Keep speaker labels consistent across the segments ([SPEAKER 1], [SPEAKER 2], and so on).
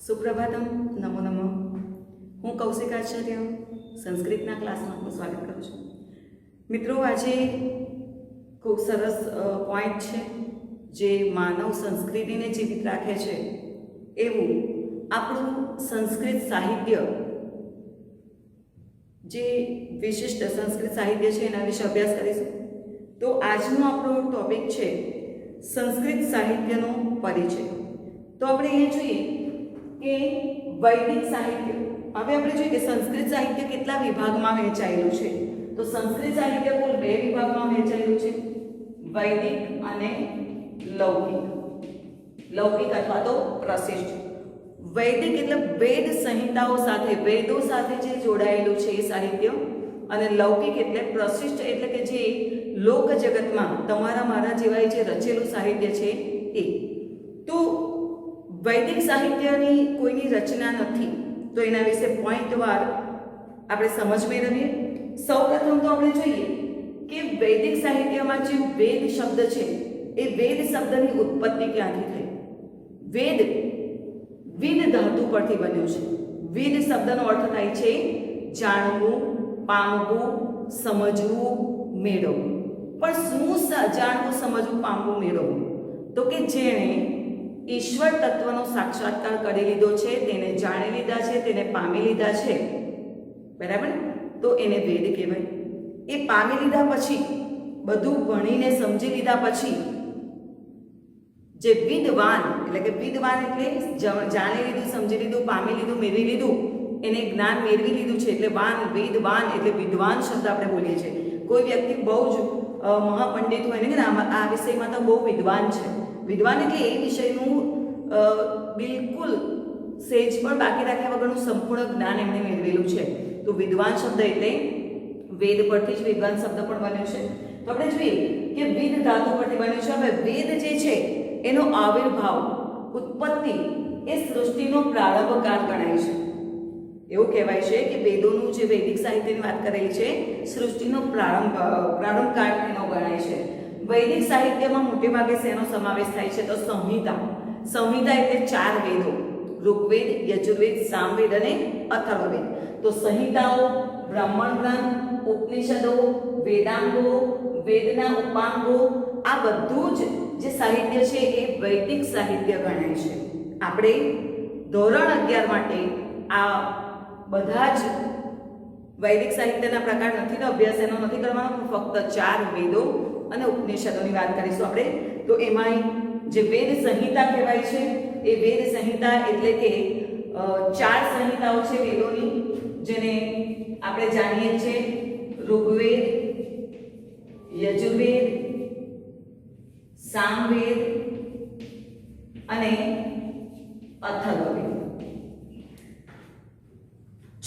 [SPEAKER 1] સુપ્રભાતમ, નમો નમઃ. હું કૌશિક આચાર્ય સંસ્કૃતના ક્લાસમાં આપનું સ્વાગત કરું છું. મિત્રો, આજે ખૂબ સરસ પોઈન્ટ છે જે માનવ સંસ્કૃતિને જીવિત રાખે છે એવું આપણું સંસ્કૃત સાહિત્ય, જે વિશિષ્ટ સંસ્કૃત સાહિત્ય છે એના વિશે અભ્યાસ કરીશું. તો આજનો આપણો ટોપિક છે સંસ્કૃત સાહિત્યનો પરિચય. તો આપણે અહીંયા જોઈએ કે વૈદિક સાહિત્ય. હવે આપણે જોઈએ કે સંસ્કૃત સાહિત્ય કેટલા વિભાગમાં વહેંચાયેલું છે. તો સંસ્કૃત સાહિત્ય કુલ 2 વિભાગમાં વહેંચાયેલું છે, વૈદિક અને લૌકિક. લૌકિક અથવા તો પ્રશિષ્ટ. વૈદિક એટલે વેદ સંહિતાઓ સાથે, વેદો સાથે જે જોડાયેલું છે એ સાહિત્ય, અને લૌકિક એટલે પ્રશિષ્ટ એટલે કે જે લોક જગતમાં તમારા મારા જેવા જે રચેલું સાહિત્ય છે એ. તો વૈદિક સાહિત્યની કોઈની રચના નથી, તો એના વિશે પોઈન્ટવાર આપણે સમજ મેળવીએ. સૌપ્રથમ તો આપણે જોઈએ કે વૈદિક સાહિત્યમાં જે વેદ શબ્દ છે એ વેદ શબ્દની ઉત્પત્તિ ક્યાંથી થઈ. વેદ વિદ ધાતુ પરથી બન્યો છે. વિદ શબ્દનો અર્થ થાય છે જાણવું, પામવું, સમજવું, મેળવવું. પણ શું જાણવું, સમજવું, પામવું, મેળવવું? તો કે જેણે ઈશ્વર તત્વનો સાક્ષાત્કાર કરી લીધો છે, તેને જાણી લીધા છે, તેને પામી લીધા છે, બરાબર, તો એને વેદ કહેવાય. એ પામી લીધા પછી, બધું ભણીને સમજી લીધા પછી જે વિદ્વાન, એટલે કે વિદ્વાન એટલે જાણી લીધું, સમજી લીધું, પામી લીધું, મેળવી લીધું, એને જ્ઞાન મેળવી લીધું છે એટલે વાન, વેદવાન એટલે વિદ્વાન શબ્દ આપણે બોલીએ છીએ. કોઈ વ્યક્તિ બહુ જ મહાપંડિત હોય ને કે આ વિષયમાં તો બહુ વિદ્વાન છે. વિદ્વાન એટલે એ વિષયનું બિલકુલ સેજ પણ બાકી રાખ્યા વગરનું સંપૂર્ણ જ્ઞાન એમણે મેળવેલું છે. તો વિદ્વાન શબ્દ એટલે વેદ પરથી જ વિદ્વાન શબ્દ પણ બન્યો છે. તો આપણે જોઈએ કે વેદ ધાતુ પરથી બન્યો છે. હવે વેદ જે છે એનો આવિર્ભાવ, ઉત્પત્તિ એ સૃષ્ટિનો પ્રારંભ કાળ ગણાય છે. એવું કહેવાય છે કે વેદોનું જે વૈદિક સાહિત્યની વાત કરેલી છે, સૃષ્ટિનો પ્રારંભ કાળ એનો ગણાય છે. વૈદિક સાહિત્યમાં મોટે ભાગે શેનો સમાવેશ થાય છે? તો સંહિતા. સંહિતા એટલે 4 વેદો, ઋગ્વેદ, યજુર્વેદ, સામવેદ અને અથર્વવેદ. તો સંહિતાઓ, બ્રાહ્મણ ગ્રંથ, ઉપનિષદો, વેદાંગો, વેદના ઉપાંગો, આ બધું જ જે સાહિત્ય છે એ વૈદિક સાહિત્ય ગણાય છે. આપણે ધોરણ 11 માટે આ બધા જ વૈદિક સાહિત્યના પ્રકાર નથી, અભ્યાસ એનો નથી કરવાનો, ફક્ત 4 વેદો અને ઉપનિષદોની વાત કરીશું આપણે. તો એમાં જે વેદ સંહિતા કહેવાય છે, એ વેદ સંહિતા એટલે કે 4 સંહિતાઓ છે વેદોની, જેને આપણે જાણીએ છીએ ઋગ્વેદ, યજુર્વેદ, સામવેદ અને અથર્વવેદ.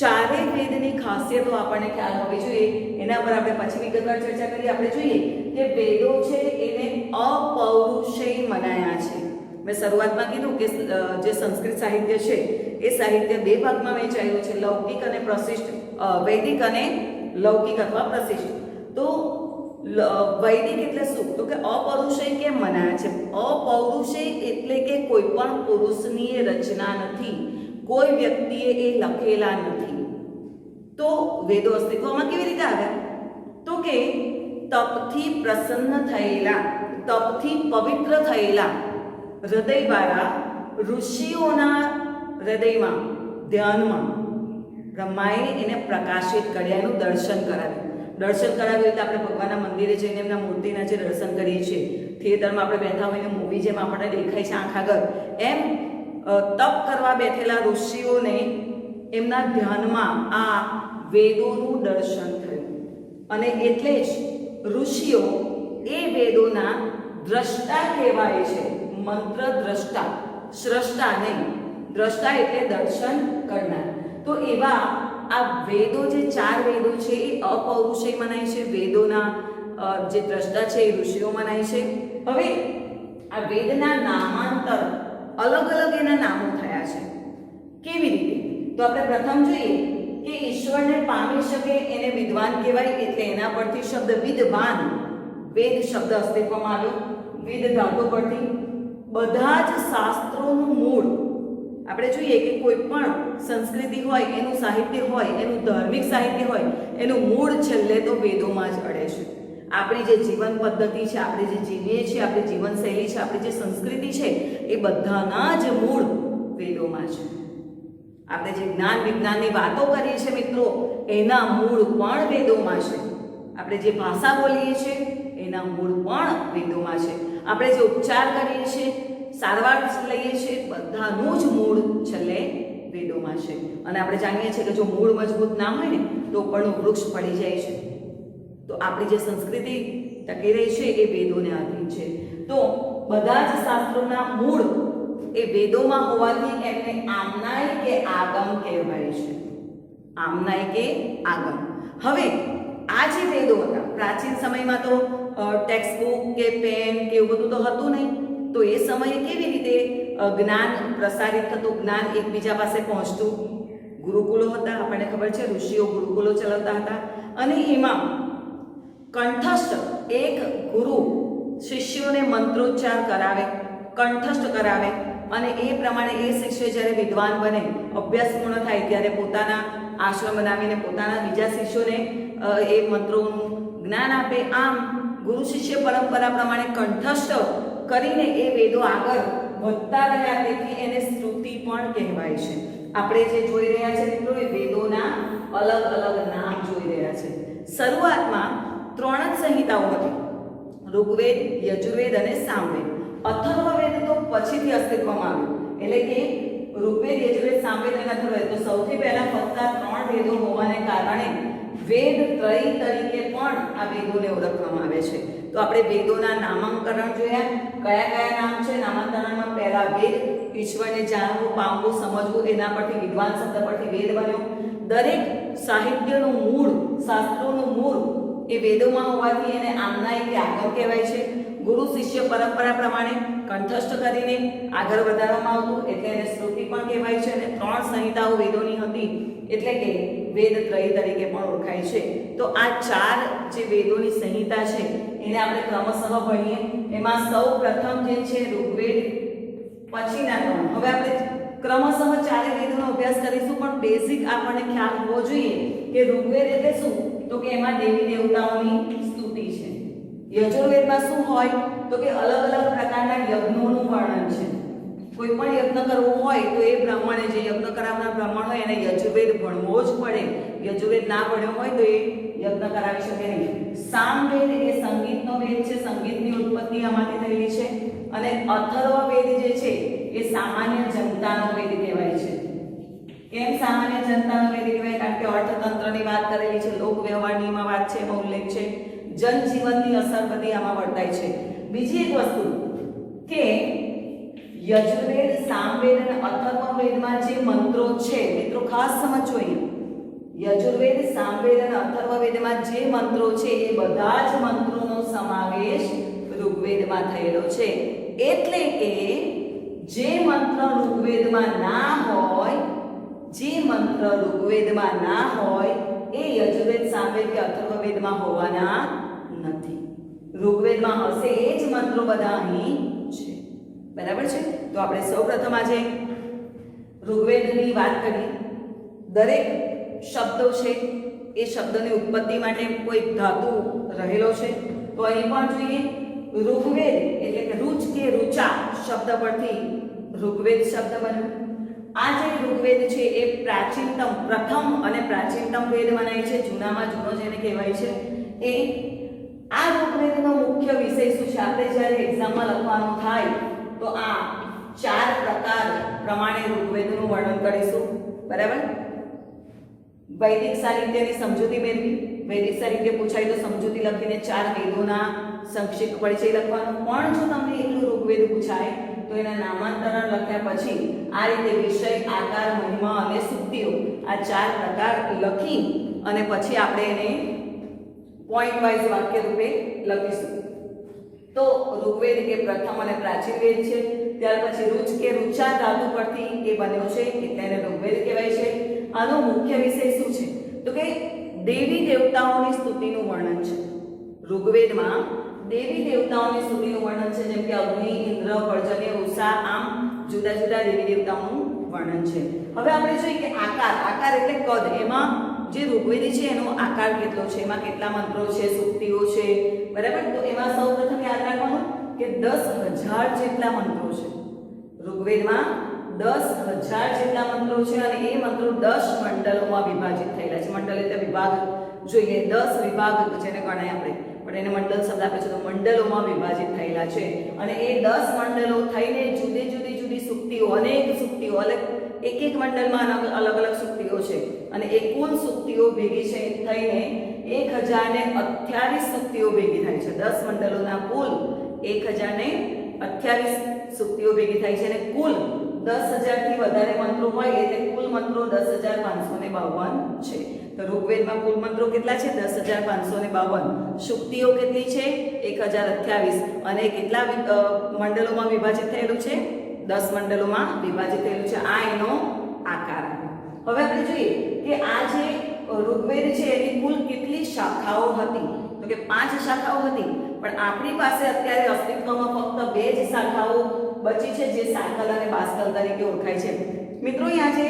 [SPEAKER 1] ચારેય વેદની ખાસિયતો આપણને ખ્યાલ હોવી જોઈએ. એના પર આપણે પછી વિગતવાર ચર્ચા કરીએ. આપણે જોઈએ કે વેદો છે એને અપૌરુષેય મનાયા છે. મેં શરૂઆતમાં કીધું કે જે સંસ્કૃત સાહિત્ય છે એ સાહિત્ય 2 ભાગમાં વહેંચાયેલું છે, લૌકિક અને પ્રશિષ્ટ. વૈદિક અને લૌકિક અથવા પ્રશિષ્ટ. તો વૈદિક એટલે શું? તો કે અપૌરુષેય કેમ મનાયા છે? અપૌરુષેય એટલે કે કોઈ પણ પુરુષની રચના નથી, કોઈ વ્યક્તિએ એ લખેલા નથી. તો વેદો અસ્તિત્વમાં કેવી રીતે આવ્યા? તો કે તપથી પ્રસન્ન થયેલા, તપથી પવિત્ર થયેલા હૃદયવાળા ઋષિઓના હૃદયમાં, ધ્યાનમાં બ્રહ્માએ એને પ્રકાશિત કર્યા, એનું દર્શન કરાવ્યું. દર્શન કરાવ્યું એટલે આપણે ભગવાનના મંદિરે જઈને એમના મૂર્તિના જે દર્શન કરીએ છીએ, થિયેટરમાં આપણે બેઠા હોઈને મૂવી જેમ આપણને દેખાય છે આંખ આગળ, એમ તપ કરવા બેઠેલા ઋષિઓને એમના ધ્યાનમાં આ વેદોનું દર્શન થયું. અને એટલે જ ઋષિઓ એ વેદોના દ્રષ્ટા કહેવાય છે. મંત્ર દ્રષ્ટા, સ્રષ્ટા નહીં. દ્રષ્ટા એટલે દર્શન કરનાર. તો એવા આ વેદો, જે 4 વેદો છે એ અપૌરુષેય મનાય છે. વેદોના જે દ્રષ્ટા છે એ ઋષિઓ મનાય છે. હવે આ વેદના નામાંતર અલગ અલગ એના નામો થયા છે. કેવી રીતે? તો આપણે પ્રથમ જોઈએ કે ઈશ્વરને પામી શકે એને વિદ્વાન કહેવાય, એટલે એના પરથી શબ્દ વિદ્વાન, વેદ શબ્દ અસ્તિત્વમાં આવ્યો. વેદ ધાતુ પરથી બધા જ શાસ્ત્રોનું મૂળ આપણે જોઈએ કે કોઈ પણ સંસ્કૃતિ હોય, એનું સાહિત્ય હોય, એનું ધાર્મિક સાહિત્ય હોય, એનું મૂળ છેલ્લે તો વેદોમાં જ અડે છે. આપણી જે જીવન પદ્ધતિ છે, આપણે જે જીવીએ છીએ, આપણી જીવનશૈલી છે, આપણી જે સંસ્કૃતિ છે, એ બધાના જ મૂળ વેદોમાં છે. આપણે જે જ્ઞાન વિજ્ઞાનની વાતો કરીએ છીએ મિત્રો, એના મૂળ પણ વેદોમાં છે. આપણે જે ભાષા બોલીએ છીએ એના મૂળ પણ વેદોમાં છે. આપણે જે ઉપચાર કરીએ છીએ, સારવાર લઈએ છીએ, બધાનું જ મૂળ છેલ્લે વેદોમાં છે. અને આપણે જાણીએ છીએ કે જો મૂળ મજબૂત ના હોય ને તો પણ વૃક્ષ પડી જાય છે. તો આપણી જે સંસ્કૃતિ ટકી રહી છે એ વેદોને આધીન છે. તો બધા જ શાસ્ત્રોના મૂળ એ વેદોમાં હોવાથી એમને આમનાય કે આગમ કહેવાય છે. આમનાય કે આગમ. હવે આ જે વેદો હતા, પ્રાચીન સમયમાં તો ટેક્સ્ટ બુક કે પેન કે એવું બધું તો હતું નહીં. તો એ સમયે કેવી રીતે જ્ઞાન પ્રસારિત થતું, જ્ઞાન એકબીજા પાસે પહોંચતું? ગુરુકુલો હતા, આપણને ખબર છે, ઋષિઓ ગુરુકુલો ચલાવતા હતા. અને એમાં કંઠસ્થ એક ગુરુ શિષ્યોને મંત્રોચ્ચાર કરાવે, કંઠસ્થ કરાવે, અને એ પ્રમાણે એ શિષ્ય જ્યારે વિદ્વાન બને, અભ્યાસ પૂર્ણ થાય, ત્યારે પોતાના આશ્રમ બનાવીને પોતાના બીજા શિષ્યોને એ મંત્રોનું જ્ઞાન આપે. આમ ગુરુ શિષ્ય પરંપરા પ્રમાણે કંઠસ્થ કરીને એ વેદો આગળ વધતા રહ્યા, તેથી એને શ્રુતિ પણ કહેવાય છે. આપણે જે જોઈ રહ્યા છે મિત્રો, એ વેદોના અલગ અલગ નામ જોઈ રહ્યા છે. શરૂઆતમાં 3 જ સંહિતાઓ હતી: ઋગ્વેદ, યજુર્વેદ અને સામવેદ. અથર્વવેદ તો પછીથી અસ્તિત્વમાં આવ્યું. એટલે કે ઋગ્વેદ, યજુર્વેદ, સામવેદ અને અથર્વવેદ, તો સૌથી પહેલા ફક્ત 3 વેદો હોવાને કારણે વેદ ત્રયી તરીકે પણ આ વેદોને ઓળખવામાં આવે છે. તો આપણે વેદોના નામાંકરણ જોયા. કયા કયા નામ છે? નામાંકરણમાં પહેલા વેદ, ઈશ્વરને જાણવું, પામવું, સમજવું, એના પરથી વિદ્વાન શબ્દ પરથી વેદ બન્યો. દરેક સાહિત્યનું મૂળ, શાસ્ત્રોનું મૂળ એ વેદોમાં હોવાથી એને આમનાય કે આગમ કહેવાય છે. ગુરુ શિષ્ય પરંપરા પ્રમાણે કંઠસ્થ કરીને આગળ વધારવામાં આવતું, એટલે એને શ્રુતિ પણ કહેવાય છે. અને 3 સંહિતાઓ વેદોની હતી, એટલે કે વેદ ત્રયી તરીકે પણ ઓળખાય છે. તો આ 4 જે વેદોની સંહિતા છે એને આપણે ક્રમશઃ ભણીએ. એમાં સૌ પ્રથમ જે છે ઋગ્વેદ, પછીના 3. હવે આપણે ક્રમશઃ 4 વેદોનો અભ્યાસ કરીશું, પણ બેઝિક આપણને ખ્યાલ હોવો જોઈએ કે ઋગ્વેદ એટલે શું? તો કે એમાં દેવી દેવતાઓની સ્તુતિ છે. યજુર્વેદમાં શું હોય? તો કે અલગ અલગ પ્રકારના યજ્ઞોનું વર્ણન છે. કોઈ પણ યજ્ઞ કરવો હોય તો એ બ્રાહ્મણે, જે યજ્ઞ કરાવનાર બ્રાહ્મણ હોય, એને યજુર્વેદ ભણવો જ પડે. યજુર્વેદ ના ભણ્યો હોય તો એ યજ્ઞ કરાવી શકે નહીં. સામવેદ એ સંગીતનો વેદ છે, સંગીતની ઉત્પત્તિ આમાંથી થયેલી છે. અને અથર્વવેદ જે છે એ સામાન્ય જનતાનો વેદ કહેવાય છે. કેમ સામાન્ય જનતાનો વેદ કહેવાય? કારણ કે અર્થતંત્રની વાત કરેલી છે, લોક વ્યવહારની એમાં વાત છે, એમાં ઉલ્લેખ છે, જનજીવનની અસર બધી આમાં વર્તાય છે. બીજી એક વસ્તુ કે યજુર્વેદ, સામવેદ અને અથર્વવેદમાં જે મંત્રો છે, મિત્રો ખાસ સમજજો અહીંયા, યજુર્વેદ, સામવેદ અને અથર્વવેદમાં જે મંત્રો છે એ બધા જ મંત્રોનો સમાવેશ ઋગ્વેદમાં થયેલો છે. એટલે કે જે મંત્ર ઋગ્વેદમાં ના હોય, જે મંત્ર ઋગ્વેદમાં ના હોય એ યજુર્વેદ, સામવેદ કે અથર્વવેદમાં હોવાના નથી. ઋગ્વેદમાં હશે એ જ મંત્રો બધા અહીં છે. બરાબર છે? તો આપણે સૌપ્રથમ આજે ઋગ્વેદની વાત કરીએ. દરેક શબ્દો છે એ શબ્દની ઉત્પત્તિ માટે કોઈ ધાતુ રહેલો છે. તો અહીં પણ જોઈએ, ઋગ્વેદ એટલે કે રુચ કે રુચા શબ્દ પરથી ઋગ્વેદ શબ્દ બન્યો. આ જે ઋગ્વેદ છે એ પ્રાચીનતમ, પ્રથમ અને પ્રાચીનતમ વેદ મનાય છે. જૂનામાં જૂનો જેને કહેવાય છે એ. આ ઋગ્વેદનો મુખ્ય વિષય શું છે? આપણે જ્યારે એક્ઝામમાં લખવાનું થાય તો આ 4 પ્રકાર પ્રમાણે ઋગ્વેદનું વર્ણન કરીશું. બરાબર? વૈદિક સાહિત્યની સમજૂતી મેળવી. વૈદિક સાહિત્ય પૂછાય તો સમજૂતી લખીને 4 વેદોના સંક્ષિપ્ત પરિચય લખવાનો. પણ જો તમને એકલું ઋગ્વેદ પૂછાય તો એના નામાંતરણ લખ્યા પછી આ રીતે વિષય, આકાર, મહિમા અને સુક્તિઓ આ 4 પ્રકાર લખી અને પછી આપણે એને પોઈન્ટ વાઇઝ વાક્ય રૂપે લખીશું. તો ઋગ્વેદ એ પ્રથમ અને પ્રાચીન વેદ છે. ત્યાર પછી રુચ કે રુચા ધાતુ પરથી એ બન્યો છે, એટલે એને ઋગ્વેદ કહેવાય છે. આનો મુખ્ય વિષય શું છે? તો કે દેવી દેવતાઓની સ્તુતિનું વર્ણન છે. ઋગ્વેદમાં દેવી દેવતાઓની સ્તુતિનું વર્ણન છે, જેમ કે અગ્નિ, ઇન્દ્ર, પર્જન્ય, ઉષા, આમ જુદા જુદા દેવી દેવતાઓનું વર્ણન છે. હવે આપણે જોઈએ કે આકાર એટલે કદ. એમાં જે ઋગ્વેદી છે એનો આકાર કેટલો છે, એમાં કેટલા મંત્રો છે, સૂક્તિઓ છે, બરાબર. તો એમાં સૌપ્રથમ યાદ રાખવાનું કે 10,000 જેટલા મંત્રો છે. ઋગ્વેદમાં 10,000 જેટલા મંત્રો છે અને એ મંત્રો 10 મંડળોમાં વિભાજિત થયેલા છે. મંડળ એટલે વિભાગ જોઈએ, 10 વિભાગ જેને ગણાય આપણે, પણ એને મંડળ શબ્દ આપે છે તો મંડળોમાં વિભાજિત થયેલા છે. અને એ 10 મંડળો થઈને જુદી સૂક્તિઓ, અનેક સૂક્તિઓ, એક મંડળમાં અલગ અલગ સૂક્તિઓ છે અને એ કુલ સૂક્તિઓ ભેગી છે થઈને 1028 સૂક્તિઓ ભેગી થાય છે. 10 મંડળોના કુલ 1028 સૂક્તિઓ ભેગી થાય છે અને કુલ 10,000 થી વધારે મંત્રો હોય એટલે કુલ મંત્રો 10,552 છે. તો ઋગ્વેદમાં કુલ મંત્રો કેટલા છે? 10,552. સૂક્તિઓ કેટલી છે? 1028. અને કેટલા મંડળોમાં વિભાજિત થયેલું છે? 10 મંડળોમાં વિભાજિત થયેલું છે. આ એનો આકાર. હવે આપણે જોઈએ કે આ જે ઋગ્વેદ છે એની કુલ કેટલી શાખાઓ હતી? તો કે 5 શાખાઓ હતી, પણ આપણી પાસે અત્યારે અસ્તિત્વમાં ફક્ત 2 જ શાખાઓ બચી છે, જે સાકલ અને બાસ્કલ તરીકે ઓળખાય છે. મિત્રો, અહીંયા જે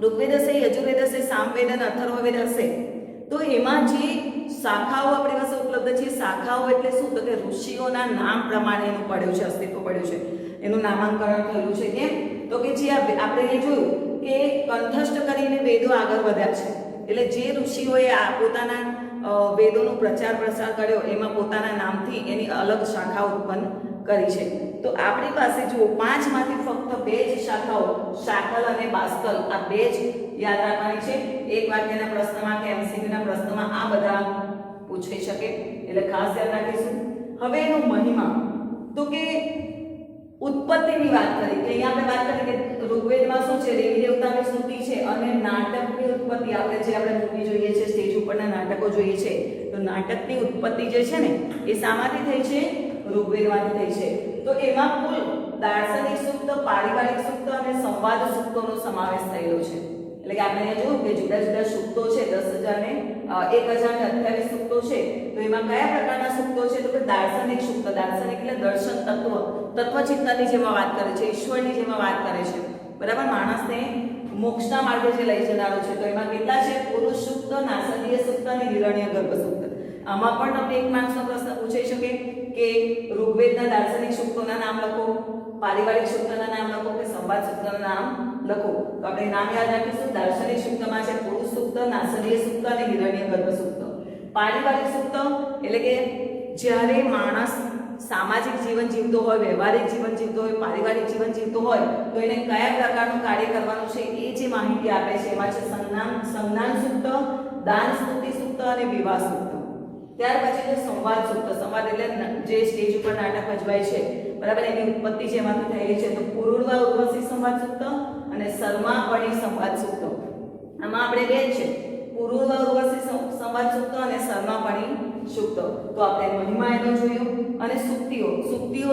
[SPEAKER 1] ઋગ્વેદ હશે, યજુર્વેદ હશે, સામવેદ અને અથર્વવેદ હશે, તો એમાં જે શાખાઓ આપણી પાસે ઉપલબ્ધ છે, શાખાઓ એટલે શું? તો કે ઋષિઓના નામ પ્રમાણે એનું પડ્યું છે, અસ્તિત્વ પડ્યું છે, એનું નામાંકરણ થયેલું છે. કેમ? તો કે જે આપણે એ જોયું કે કંઠસ્થ કરીને વેદો આગળ વધ્યા છે, એટલે જે ઋષિઓએ આ પોતાના વેદોનો પ્રચાર પ્રસાર કર્યો એમાં પોતાના નામથી એની અલગ શાખાઓ ઉત્પન્ન કરી છે. તો આપણી પાસે જુઓ 5 માંથી ફક્ત 2 જ શાખાઓ, શાકલ અને બાસ્કલ, આ 2 જ યાદ રાખવાની છે. એક વાક્યના પ્રશ્નમાં કે એમસીક્યુના પ્રશ્નમાં આ બધા પૂછાઈ શકે, એટલે ખાસ ધ્યાન રાખીશું. હવે એનો મહિમા, તો કે ઉત્પત્તિની વાત કરી કે અહીંયા આપણે વાત કરી કે ઋગ્વેદમાં શું છે? દેવી દેવતાની સ્તુતિ છે અને નાટકની ઉત્પત્તિ. આપણે મૂવી જોઈએ છે, સ્ટેજ ઉપરના નાટકો જોઈએ છે, તો નાટકની ઉત્પત્તિ જે છે ને એ શામાંથી થઈ છે? ઋગ્વેદમાંથી થઈ છે. તો એમાં કુલ દાર્શનિક સૂક્ત, પારિવારિક સૂક્ત અને સંવાદ સૂક્તોનો સમાવેશ થયેલો છે. એટલે કે આપણે અહીંયા જોયું કે જુદા સૂક્તો છે, 10,028 સૂક્તો છે. તો એમાં કયા પ્રકારના સૂક્તો છે? તો કે દાર્શનિક સૂક્ત. દાર્શનિક એટલે દર્શન, તત્વચિંતનની જેમાં વાત કરે છે, ઈશ્વરની જેમાં વાત કરે છે, બરાબર. માણસને મોક્ષના માર્ગે જે લઈ જનારો છે. તો એમાં કેટલા છે? પુરુષ સૂક્ત, નાસદીય સૂક્ત અને હિરણ્યગર્ભ સૂક્ત. આમાં પણ તમને 1 માર્ક્સનો પ્રશ્ન પૂછાઈ શકે કે ઋગ્વેદના દાર્શનિક સૂક્તોના નામ લખો, પારિવારિક સૂક્તના નામ લખો કે સંવાદ સૂક્તના નામ લખો. તો આપણે નામ યાદ રાખીશું. દાર્શનિક સૂક્તમાં છે પુરુષ સૂક્ત, નાસદીય સૂક્ત અને હિરણ્યગર્ભ સૂક્ત. પારિવારિક સૂક્ત એટલે કે જ્યારે માણસ સામાજિક જીવન જીવતો હોય, વ્યવહારિક જીવન જીવતો હોય, પારિવારિક જીવન જીવતો હોય, તો એને કયા પ્રકારનું કાર્ય કરવાનું છે એ જે માહિતી આપે છે. એમાં છે સંજ્ઞાન સૂક્ત, દાન સ્તુતિ સૂક્ત અને વિવાહ સૂક્ત. ત્યાર પછી છે સંવાદ સૂક્ત. સંવાદ એટલે જે સ્ટેજ ઉપર નાટક ભજવાય છે, બરાબર, એની ઉત્પત્તિ છે એમાંથી થયેલી છે. તો પુરુર્વા ઉર્વશી સંવાદ સૂક્ત અને શર્માપણી સંવાદ સૂક્ત. આમાં આપણે 2 છે, પુરુર્વા ઉર્વશી સંવાદ સૂક્ત અને શર્માપણી સૂક્ત. તો આપણે મહિમા એનો જોયું. અને સૂક્તિઓ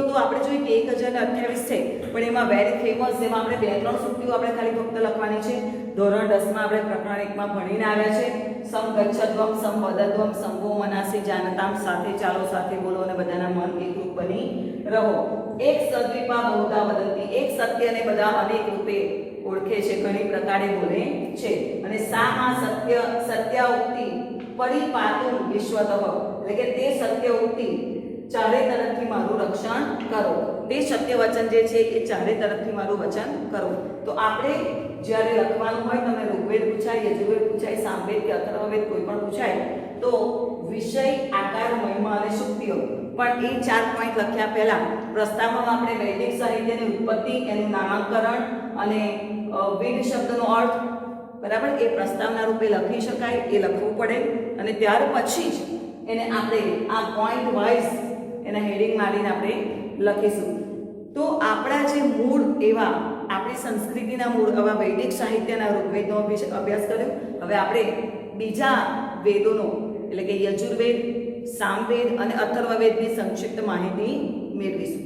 [SPEAKER 1] તો આપણે જોઈએ કે 1028 છે, પણ એમાં વેરી ફેમસ, એમાં આપણે 2-3 સૂક્તિઓ આપણે ખાલી ફક્ત લખવાની છે. ધોરણ 10 માં આપણે પ્રકરણ 1 માં ભણીને આવ્યા છે. સમ ગચ્છદ્વમ, સમ વદદ્વમ, સંભો મનાસી જાનતામ, સાથે ચાલો, સાથે બોલો અને બધાના મન એકરૂપ બની રહો. એક સદ્વિપા બહુધા વદંતી, એક સત્યને બધા અનેક રૂપે ઓળખે છે, ઘણી પ્રકારે બોલે છે. અને સામા સત્યોક્તિ પરિપાતું વિશ્વતઃ, એટલે કે તે સત્યોક્તિ ચારે તરફથી મારું રક્ષણ કરો. તે સત્ય વચન જે છે એ ચારે તરફથી મારું વચન કરો. તો આપણે જ્યારે લખવાનું હોય, તમે ઋગ્વેદ પૂછાય, યજુર્વેદ પૂછાય, સામવેદ કે અથર્વવેદ કોઈ પણ પૂછાય, તો વિષય, આકાર, મહિમા અને સૂક્તિઓ. પણ એ 4 પોઈન્ટ લખ્યા પહેલા પ્રસ્તાવમાં આપણે વૈદિક સાહિત્યની ઉત્પત્તિ, એનું નામાંકરણ અને વેદ શબ્દનો અર્થ, બરાબર, એ પ્રસ્તાવના રૂપે લખી શકાય, એ લખવું પડે. અને ત્યાર પછી જ એને આપણે આ પોઈન્ટ વાઇઝ એના હેડિંગ મારીને આપણે લખીશું. તો આપણા જે મૂળ એવા આપણી સંસ્કૃતિના મૂળ એવા વૈદિક સાહિત્યના ઋગ્વેદનો અભ્યાસ કર્યો. હવે આપણે બીજા વેદોનો એટલે કે યજુર્વેદ, સામવેદ અને અથર્વવેદની સંક્ષિપ્ત માહિતી મેળવીશું.